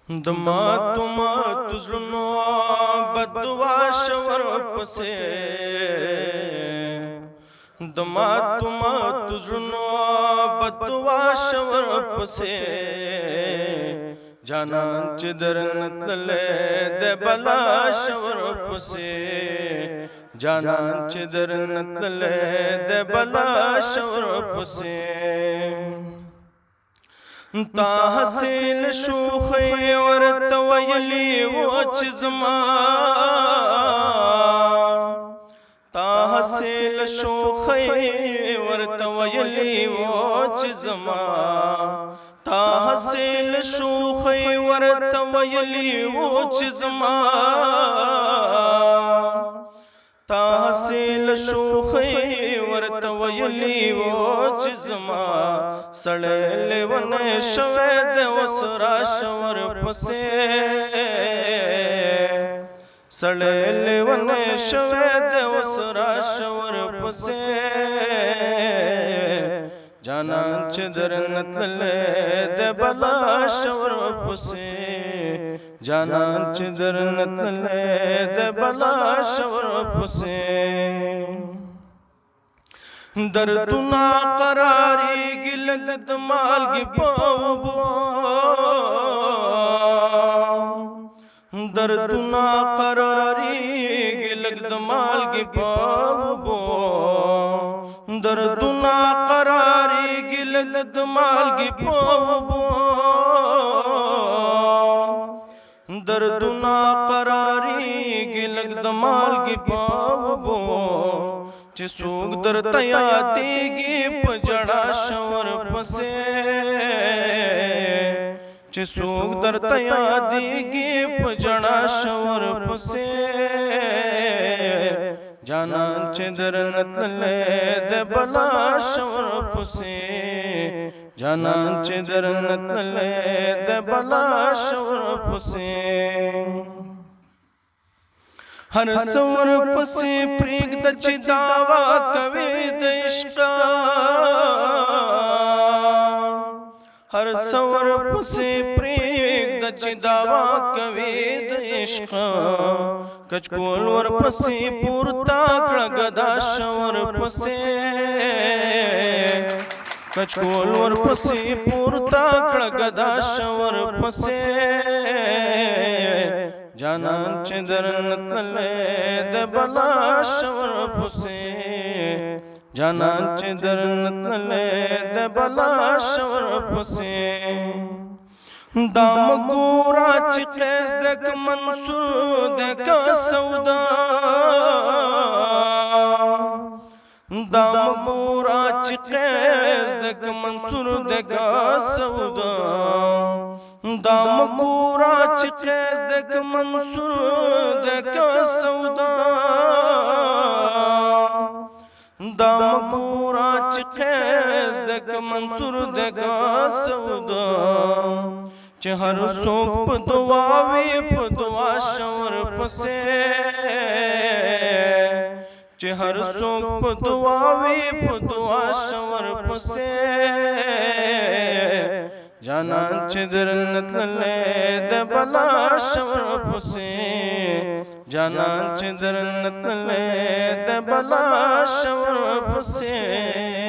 दमात ज़ुल्नो बदुआ shower पसे दमात ज़ुल्नो बदुआ shower पसे जानान चिदर नतले दे बला शवर पसे जानान चिदर नतले दे बला शवर पसे ताहसील शूखे और तवयली वो चिज़मा ताहसील शूखे और तवयली वो चिज़मा ताहसील शूखे और तवयली वो चिज़मा ताहसील शूखे और तवयली वो चिज़मा सड़े लेवने शवेद वसरा शवर पसे सड़े लेवने शवेद वसरा शवर पसे जाना चिदर नतले दे बला शवर पसे जाना चिदर नतले दे बला शवर पसे दर्दुना करारी गिलगत माल की पावबो दर्दुना करारी गिलगत माल की पावबो दर्दुना करारी गिलगत माल की पावबो दर्दुना करारी गिलगत माल की पावबो चिसूग दर तया देगी पजड़ा शवर पसे चिसूग दर तया देगी पजड़ा शवर पसे जाना चिदर नतले दे बला शवर पसे जाना चिदर नतले दे बला शवर पसे हर सवर पसे प्रीग दची दावा कवे इश्का हर सवर पसे प्रीग दची दावा कवे इश्का कचकोल वर पसे पूरता गदा शवर पसे कचकोल वर पसे पूरता गदा शवर पसे जाना चिदर नतले दे बला शवर पसे जाना चिदर नतले दे बला शवर पसे दाम गोरा चिकेस दक मंसूर दक सौदा दाम गोरा चिकेस दक मंसूर दक सौदा दाम गोरा चिकेस दक मंसूर दक सौदा दाम गोरा चिकेस दक मंसूर दक सौदा चहर सोप दुआवे पदुआ शवर पसे चहर सोप दुआवे पदुआ शवर पसे जाना चिदर नतले दे बला शवर पसे जाना चिदर नतले दे बला शवर पसे।